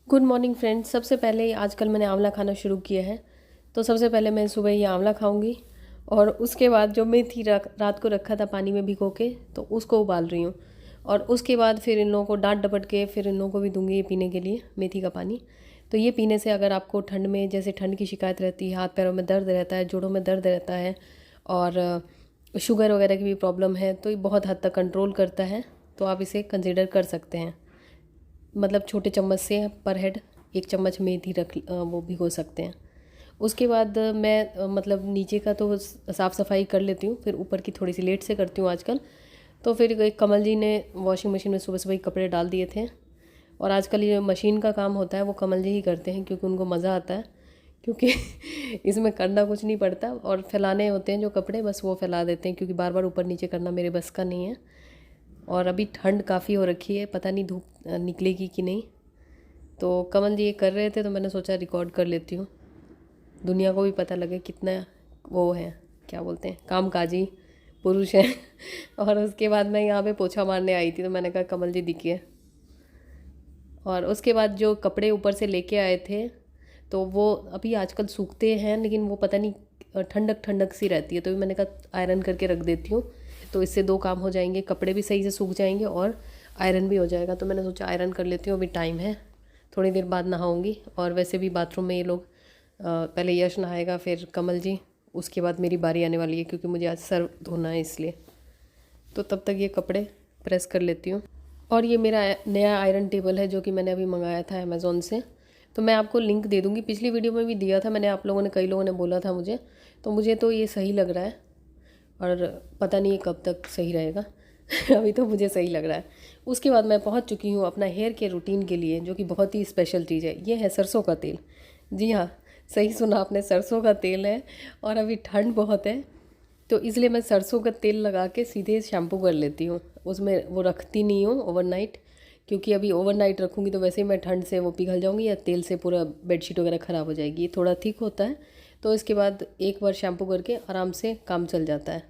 Good morning friends. सबसे पहले आजकल मैंने आंवला खाना शुरू किया है। तो सबसे पहले मैं सुबह ये आंवला खाऊंगी और उसके बाद जो मेथी रात को रखा था पानी में भिगो के, तो उसको उबाल रही हूँ। और उसके बाद फिर इन लोगों को डांट डपट के फिर इन लोगों को भी दूंगी ये पीने के लिए मेथी का पानी। तो ये पीने से अगर आपको ठंड में, जैसे ठंड की शिकायत रहती है, हाथ पैरों में दर्द रहता है, जोड़ों में दर्द रहता है और शुगर वगैरह की भी प्रॉब्लम है, तो ये बहुत हद तक कंट्रोल करता है। तो आप इसे कंसिडर कर सकते हैं। मतलब छोटे चम्मच से पर हेड 1 चम्मच मेथी वो भिगो सकते हैं। उसके बाद मैं मतलब नीचे का तो साफ़ सफाई कर लेती हूँ, फिर ऊपर की थोड़ी सी लेट से करती हूँ आजकल। तो फिर एक कमल जी ने वॉशिंग मशीन में सुबह सुबह ही कपड़े डाल दिए थे। और आजकल ये मशीन का काम होता है वो कमल जी ही करते हैं, क्योंकि उनको मज़ा आता है। क्योंकि इसमें करना कुछ नहीं पड़ता और फैलाने होते हैं जो कपड़े, बस वो फैला देते हैं, क्योंकि बार बार ऊपर नीचे करना मेरे बस का नहीं है। और अभी ठंड काफ़ी हो रखी है, पता नहीं धूप निकलेगी कि नहीं। तो कमल जी ये कर रहे थे तो मैंने सोचा रिकॉर्ड कर लेती हूँ, दुनिया को भी पता लगे कितना वो है, क्या बोलते हैं, कामकाजी पुरुष हैं। और उसके बाद मैं यहाँ पे पोछा मारने आई थी तो मैंने कहा कमल जी दिखिए। और उसके बाद जो कपड़े ऊपर से लेके आए थे तो वो अभी आजकल सूखते हैं, लेकिन वो पता नहीं ठंडक ठंडक सी रहती है, तो भी मैंने कहा आयरन करके रख देती हूँ। तो इससे 2 काम हो जाएंगे, कपड़े भी सही से सूख जाएंगे और आयरन भी हो जाएगा। तो मैंने सोचा आयरन कर लेती हूँ, अभी टाइम है, थोड़ी देर बाद नहाऊंगी। और वैसे भी बाथरूम में ये लोग पहले यश नहाएगा फिर कमल जी, उसके बाद मेरी बारी आने वाली है, क्योंकि मुझे आज सर धोना है इसलिए। तो तब तक ये कपड़े प्रेस कर लेती हूँ। और ये मेरा नया आयरन टेबल है जो कि मैंने अभी मंगाया था अमेज़ोन से। तो मैं आपको लिंक दे दूँगी, पिछली वीडियो में भी दिया था मैंने, आप लोगों ने, कई लोगों ने बोला था मुझे। तो मुझे तो ये सही लग रहा है और पता नहीं ये कब तक सही रहेगा। अभी तो मुझे सही लग रहा है। उसके बाद मैं पहुंच चुकी हूँ अपना हेयर केयर रूटीन के लिए, जो कि बहुत ही स्पेशल चीज़ है। ये है सरसों का तेल। जी हाँ, सही सुना आपने, सरसों का तेल है। और अभी ठंड बहुत है तो इसलिए मैं सरसों का तेल लगा के सीधे शैम्पू कर लेती हूँ। उसमें वो रखती नहीं हूँ ओवरनाइट, क्योंकि अभी ओवरनाइट रखूँगी तो वैसे ही मैं ठंड से वो पिघल जाऊँगी या तेल से पूरा बेडशीट वगैरह ख़राब हो जाएगी। ये थोड़ा थिक होता है, तो इसके बाद एक बार शैम्पू करके आराम से काम चल जाता है।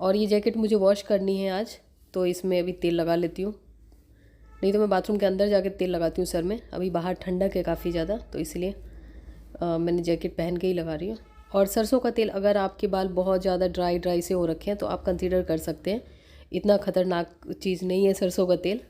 और ये जैकेट मुझे वॉश करनी है आज, तो इसमें अभी तेल लगा लेती हूँ। नहीं तो मैं बाथरूम के अंदर जाके तेल लगाती हूँ सर में। अभी बाहर ठंडक है काफ़ी ज़्यादा, तो इसलिए मैंने जैकेट पहन के ही लगा रही हूँ। और सरसों का तेल, अगर आपके बाल बहुत ज़्यादा ड्राई से हो रखे हैं तो आप कंसीडर कर सकते हैं, इतना ख़तरनाक चीज़ नहीं है सरसों का तेल।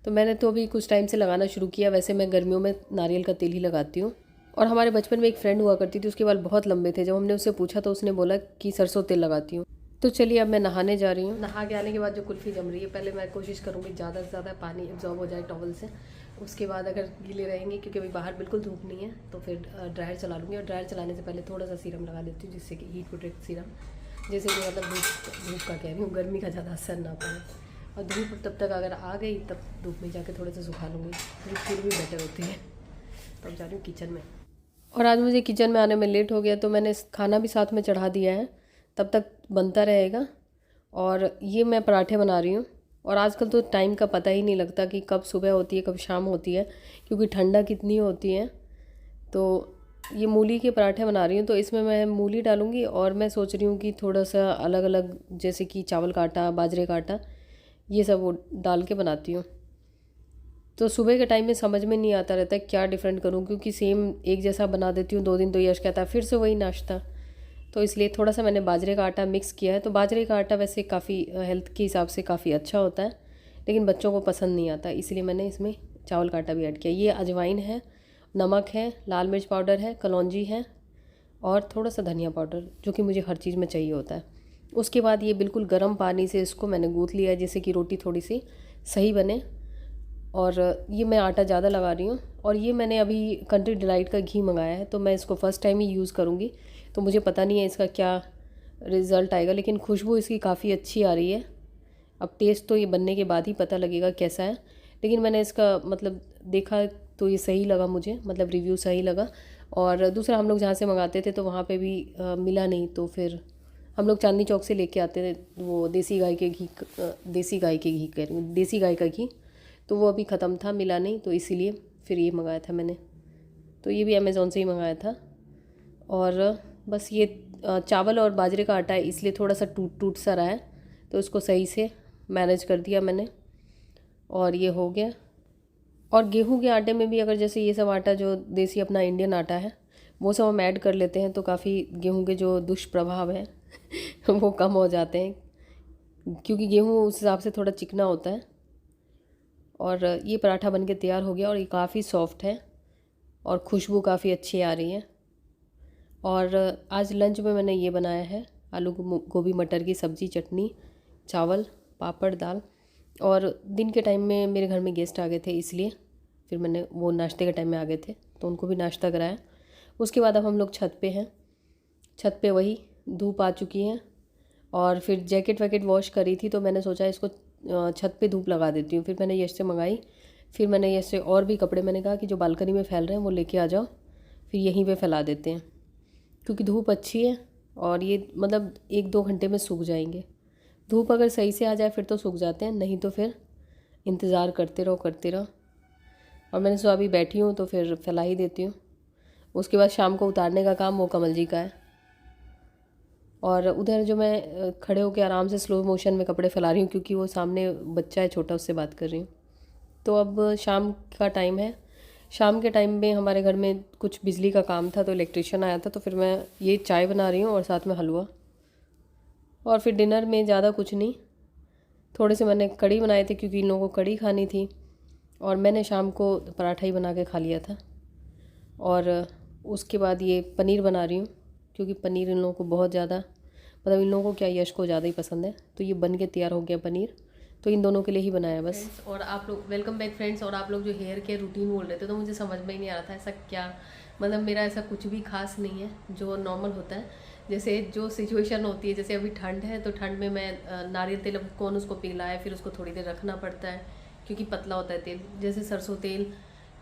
तो मैंने तो अभी कुछ टाइम से लगाना शुरू किया। वैसे मैं गर्मियों में नारियल का तेल ही लगाती हूँ। और हमारे बचपन में एक फ्रेंड हुआ करती थी, उसके बाल बहुत लंबे थे। जब हमने उससे पूछा तो उसने बोला कि सरसों तेल लगाती हूँ। तो चलिए अब मैं नहाने जा रही हूँ। नहा के आने के बाद जो कुल्फ़ी जम रही है, पहले मैं कोशिश करूँगी ज़्यादा से ज़्यादा पानी एब्जॉर्ब हो जाए टॉवल से। उसके बाद अगर गीले रहेंगे, क्योंकि अभी बाहर बिल्कुल धूप नहीं है, तो फिर ड्रायर चला लूँगी। और ड्रायर चलाने से पहले थोड़ा सा सीरम लगा लेती हूँ, जिससे कि हीट प्रोटेक्ट सीरम, जैसे कि मतलब धूप का कह रही हूँ, गर्मी का ज़्यादा असर ना पड़े। और धूप तब तक अगर आ गई तब धूप में जाके थोड़े से सुखा लूँगी, धूप फिर भी बेटर होती है। तो अब जा रही हूँ किचन में। और आज मुझे किचन में आने में लेट हो गया, तो मैंने खाना भी साथ में चढ़ा दिया है, तब तक बनता रहेगा। और ये मैं पराठे बना रही हूँ। और आजकल तो टाइम का पता ही नहीं लगता कि कब सुबह होती है कब शाम होती है, क्योंकि ठंडक कितनी होती है। तो ये मूली के पराठे बना रही हूँ, तो इसमें मैं मूली डालूँगी। और मैं सोच रही हूँ कि थोड़ा सा अलग अलग, जैसे कि चावल का आटा, बाजरे का आटा, ये सब वो डाल के बनाती हूँ। तो सुबह के टाइम में समझ में नहीं आता रहता है क्या डिफरेंट करूँ, क्योंकि सेम एक जैसा बना देती हूँ 2 दिन, तो यश कहता है फिर से वही नाश्ता। तो इसलिए थोड़ा सा मैंने बाजरे का आटा मिक्स किया है। तो बाजरे का आटा वैसे काफ़ी हेल्थ के हिसाब से काफ़ी अच्छा होता है, लेकिन बच्चों को पसंद नहीं आता, इसलिए मैंने इसमें चावल का आटा भी ऐड किया। ये अजवाइन है, नमक है, लाल मिर्च पाउडर है, कलौंजी है और थोड़ा सा धनिया पाउडर, जो कि मुझे हर चीज़ में चाहिए होता है। उसके बाद ये बिल्कुल गर्म पानी से इसको मैंने गूँथ लिया है, जिससे कि रोटी थोड़ी सी सही बने। और ये मैं आटा ज़्यादा लगा रही हूँ। और ये मैंने अभी कंट्री डिलाइट का घी मंगाया है, तो मैं इसको फ़र्स्ट टाइम ही यूज़ करूँगी, तो मुझे पता नहीं है इसका क्या रिज़ल्ट आएगा, लेकिन खुशबू इसकी काफ़ी अच्छी आ रही है। अब टेस्ट तो ये बनने के बाद ही पता लगेगा कैसा है, लेकिन मैंने इसका मतलब देखा तो ये सही लगा मुझे, मतलब रिव्यू सही लगा। और दूसरा, हम लोग जहाँ से मंगाते थे तो वहाँ पे भी मिला नहीं, तो फिर हम लोग चांदनी चौक से लेके आते थे वो देसी गाय के घी, देसी गाय के घी कह रही हूँ, देसी गाय का घी। तो वो अभी ख़त्म था, मिला नहीं, तो इसीलिए फिर ये मंगाया था मैंने। तो ये भी अमेज़ोन से ही मंगाया था। और बस ये चावल और बाजरे का आटा है, इसलिए थोड़ा सा टूट टूट सा रहा है, तो इसको सही से मैनेज कर दिया मैंने और ये हो गया। और गेहूं के आटे में भी अगर जैसे ये सब आटा जो देसी अपना इंडियन आटा है वो सब हम ऐड कर लेते हैं तो काफ़ी गेहूं के जो दुष्प्रभाव हैं वो कम हो जाते हैं, क्योंकि गेहूं उस हिसाब से थोड़ा चिकना होता है। और ये पराठा बन के तैयार हो गया और ये काफ़ी सॉफ्ट है और खुशबू काफ़ी अच्छी आ रही है। और आज लंच में मैंने ये बनाया है आलू गोभी मटर की सब्ज़ी, चटनी, चावल, पापड़, दाल। और दिन के टाइम में मेरे घर में गेस्ट आ गए थे, इसलिए फिर मैंने वो नाश्ते के टाइम में आ गए थे तो उनको भी नाश्ता कराया। उसके बाद अब हम लोग छत पे हैं। छत पे वही धूप आ चुकी है और फिर जैकेट वैकेट वॉश करी थी तो मैंने सोचा इसको छत पे धूप लगा देती हूँ। फिर मैंने यश से मंगाई। फिर मैंने यश से और भी कपड़े, मैंने कहा कि जो बालकनी में फैल रहे हैं वो लेके आ जाओ, फिर यहीं पे फैला देते हैं, क्योंकि धूप अच्छी है और ये मतलब 1-2 घंटे में सूख जाएंगे। धूप अगर सही से आ जाए फिर तो सूख जाते हैं, नहीं तो फिर इंतज़ार करते रहो। और मैंने सोचा अभी बैठी हूँ तो फिर फैला ही देती हूँ। उसके बाद शाम को उतारने का काम वो कमल जी का है। और उधर जो मैं खड़े होकर आराम से स्लो मोशन में कपड़े फैला रही हूँ, क्योंकि वो सामने बच्चा है छोटा, उससे बात कर रही हूँ। तो अब शाम का टाइम है। शाम के टाइम में हमारे घर में कुछ बिजली का काम था तो इलेक्ट्रिशियन आया था, तो फिर मैं ये चाय बना रही हूँ और साथ में हलवा। और फिर डिनर में ज़्यादा कुछ नहीं, थोड़े से मैंने कढ़ी बनाए थे क्योंकि इन लोगों को कढ़ी खानी थी, और मैंने शाम को पराठा ही बना के खा लिया था। और उसके बाद ये पनीर बना रही हूँ, क्योंकि पनीर इन लोगों को बहुत ज़्यादा, मतलब इन लोगों को क्या, यश को ज़्यादा ही पसंद है। तो ये बन के तैयार हो गया पनीर, तो इन दोनों के लिए ही बनाया बस। और आप लोग वेलकम बैक फ्रेंड्स। और आप लोग जो हेयर केयर रूटीन बोल रहे थे तो मुझे समझ में ही नहीं आ रहा था ऐसा क्या, मतलब मेरा ऐसा कुछ भी खास नहीं है जो नॉर्मल होता है। जैसे जो सिचुएशन होती है, जैसे अभी ठंड है तो ठंड में मैं नारियल तेल, अब कौन उसको पिघलाए, फिर उसको थोड़ी देर रखना पड़ता है क्योंकि पतला होता है तेल। जैसे सरसों तेल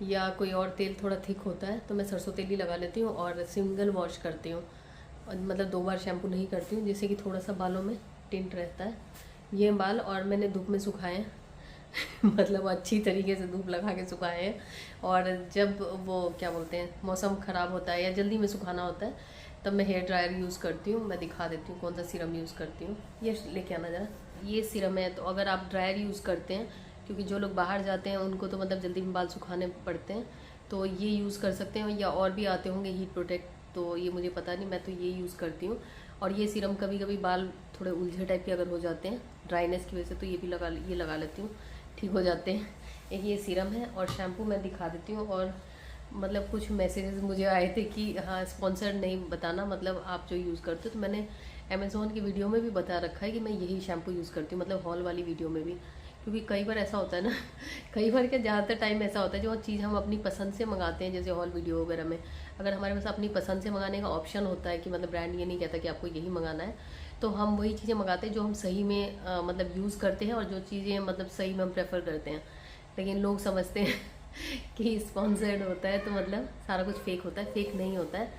या कोई और तेल थोड़ा थिक होता है तो मैं सरसों तेल ही लगा लेती हूँ और सिंगल वॉश करती हूँ, मतलब 2 बार शैम्पू नहीं करती हूँ, जिससे कि थोड़ा सा बालों में टिंट रहता है। ये बाल और मैंने धूप में सुखाए हैं मतलब अच्छी तरीके से धूप लगा के सुखाए हैं। और जब वो क्या बोलते हैं, मौसम ख़राब होता है या जल्दी में सुखाना होता है तब मैं हेयर ड्रायर यूज़ करती हूँ। मैं दिखा देती हूँ कौन सा सीरम यूज़ करती हूँ। ये लेके आना ज़रा, ये सीरम है। तो अगर आप ड्रायर यूज़ करते हैं, क्योंकि जो लोग बाहर जाते हैं उनको तो मतलब जल्दी में बाल सुखाने पड़ते हैं, तो ये यूज़ कर सकते हैं। या और भी आते होंगे हीट प्रोटेक्ट, तो ये मुझे पता नहीं, मैं तो ये यूज़ करती हूँ। और ये सीरम कभी कभी बाल थोड़े उलझे टाइप के अगर हो जाते हैं ड्राइनेस की वजह से, तो ये भी लगा लेती हूँ, ठीक हो जाते हैं। एक ये सीरम है। और शैम्पू मैं दिखा देती हूँ। और मतलब कुछ मैसेजेस मुझे आए थे कि हाँ स्पॉन्सर्ड नहीं बताना, मतलब आप जो यूज़ करते हो। तो मैंने अमेज़ोन की वीडियो में भी बता रखा है कि मैं यही शैम्पू यूज़ करती हूँ, मतलब हॉल वाली वीडियो में भी। क्योंकि कई बार ऐसा होता है ना कई बार क्या, ज़्यादातर टाइम ऐसा होता है जो चीज़ हम अपनी पसंद से मंगाते हैं, जैसे हॉल वीडियो वगैरह में अगर हमारे पास अपनी पसंद से मंगाने का ऑप्शन होता है कि मतलब ब्रांड ये नहीं कहता कि आपको यही मंगाना है, तो हम वही चीज़ें मंगाते हैं जो हम सही में मतलब यूज़ करते हैं और जो चीज़ें मतलब सही में हम प्रेफर करते हैं। लेकिन लोग समझते हैं कि स्पॉन्सर्ड होता है तो मतलब सारा कुछ फेक होता है, फेक नहीं होता है।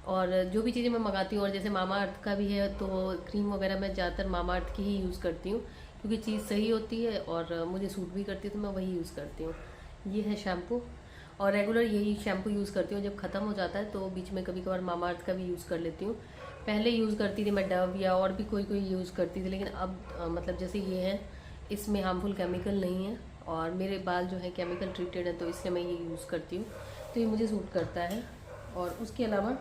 और जो भी चीज़ें मैं मंगाती हूँ, और जैसे मामा अर्थ का भी है तो क्रीम वगैरह मैं ज़्यादातर मामा अर्थ की ही यूज़ करती हूँ, क्योंकि चीज़ सही होती है और मुझे सूट भी करती है, तो मैं वही यूज़ करती हूँ। ये है शैम्पू। और रेगुलर यही शैम्पू यूज़ करती हूँ। जब ख़त्म हो जाता है तो बीच में कभी कभार मामा अर्थ का भी यूज़ कर लेती हूँ। पहले यूज़ करती थी मैं डव या और भी कोई यूज़ करती थी, लेकिन अब मतलब जैसे ये है, इसमें हार्मफुल केमिकल नहीं है और मेरे बाल जो है केमिकल ट्रीटेड है, तो इसलिए मैं ये यूज़ करती हूँ, तो ये मुझे सूट करता है। और उसके अलावा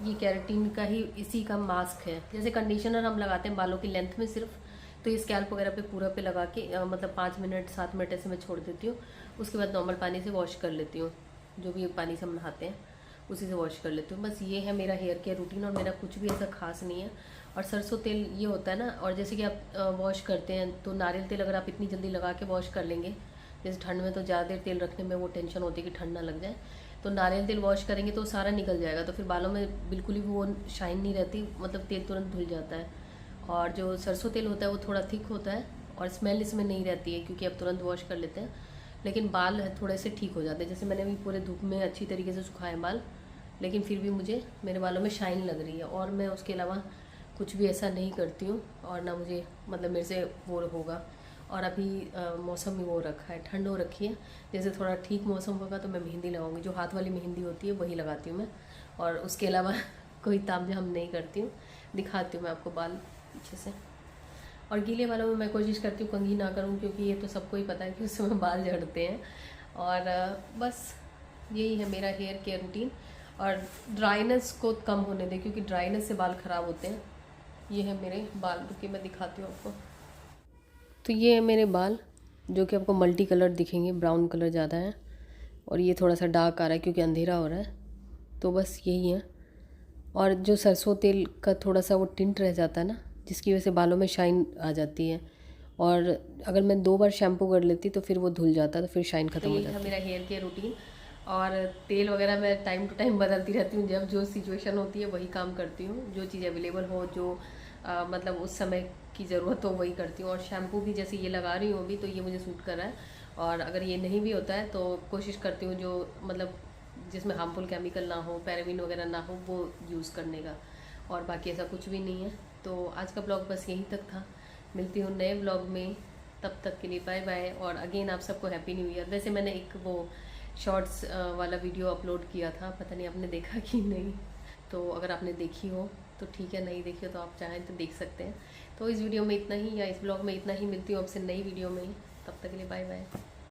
ये कैरेटीन का ही इसी का मास्क है। जैसे कंडीशनर हम लगाते हैं बालों की लेंथ में सिर्फ, तो ये स्कैल्प वगैरह पे पूरा पे लगा के मतलब 5 मिनट 7 मिनट ऐसे मैं छोड़ देती हूँ। उसके बाद नॉर्मल पानी से वॉश कर लेती हूँ, जो भी पानी से हम नहाते हैं उसी से वॉश कर लेती हूँ। बस ये है मेरा हेयर केयर रूटीन, और मेरा कुछ भी ऐसा खास नहीं है। और सरसों तेल ये होता है ना, और जैसे कि आप वॉश करते हैं तो नारियल तेल अगर आप इतनी जल्दी लगा के वॉश कर लेंगे, जैसे ठंड में तो ज़्यादा देर तेल रखने में वो टेंशन होती है कि ठंड ना लग जाए, तो नारियल तेल वॉश करेंगे तो सारा निकल जाएगा, तो फिर बालों में बिल्कुल ही वो शाइन नहीं रहती, मतलब तेल तुरंत धुल जाता है। और जो सरसों तेल होता है वो थोड़ा थिक होता है और स्मेल इसमें नहीं रहती है, क्योंकि अब तुरंत वॉश कर लेते हैं, लेकिन बाल थोड़े से ठीक हो जाते हैं। जैसे मैंने भी पूरे धूप में अच्छी तरीके से सुखाए बाल, लेकिन फिर भी मुझे मेरे बालों में शाइन लग रही है। और मैं उसके अलावा कुछ भी ऐसा नहीं करती हूँ, और ना मुझे मतलब मेरे से वो होगा। और अभी मौसम भी वो रखा है, ठंड हो रखी है। जैसे थोड़ा ठीक मौसम होगा तो मैं मेहंदी लगाऊंगी, जो हाथ वाली मेहंदी होती है वही लगाती हूँ मैं। और उसके अलावा कोई तामझाम नहीं करती हूँ। दिखाती हूँ मैं आपको बाल पीछे से। और गीले बालों में मैं कोशिश करती हूँ कंघी ना करूँ, क्योंकि ये तो सबको ही पता है कि उस समय बाल झड़ते हैं। और बस यही है मेरा हेयर केयर रूटीन। और ड्राइनेस को कम होने दें, क्योंकि ड्राइनेस से बाल ख़राब होते हैं। ये है मेरे बाल, रुकिए मैं दिखाती हूँ आपको। तो ये है मेरे बाल, जो कि आपको मल्टी कलर दिखेंगे, ब्राउन कलर ज़्यादा है और ये थोड़ा सा डार्क आ रहा है क्योंकि अंधेरा हो रहा है। तो बस यही है। और जो सरसों तेल का थोड़ा सा वो टिंट रह जाता है ना, जिसकी वजह से बालों में शाइन आ जाती है। और अगर मैं 2 बार शैम्पू कर लेती तो फिर वो धुल जाता, तो फिर शाइन ख़त्म हो जाती है। मेरा हेयर केयर रूटीन। और तेल वगैरह मैं टाइम टू टाइम बदलती रहती हूँ, जब जो सिचुएशन होती है वही काम करती हूँ, जो चीज़ अवेलेबल हो, जो मतलब उस समय की ज़रूरत हो वही करती हूँ। और शैम्पू भी जैसे ये लगा रही हूँ अभी, तो ये मुझे सूट कर रहा है। और अगर ये नहीं भी होता है तो कोशिश करती हूँ जो मतलब जिसमें हार्मफुल केमिकल ना हो, पैराबीन वगैरह ना हो, वो यूज़ करने का। और बाकी ऐसा कुछ भी नहीं है। तो आज का ब्लॉग बस यहीं तक था। मिलती हूँ नए ब्लॉग में, तब तक के लिए बाय बाय। और अगेन आप सबको हैप्पी न्यू ईयर। वैसे मैंने एक वो शॉर्ट्स वाला वीडियो अपलोड किया था, पता नहीं आपने देखा कि नहीं। तो अगर आपने देखी हो तो ठीक है, नहीं देखी हो तो आप चाहें तो देख सकते हैं। तो इस वीडियो में इतना ही, या इस ब्लॉग में इतना ही। मिलती हूँ आपसे नई वीडियो में। तब तक के लिए बाय बाय।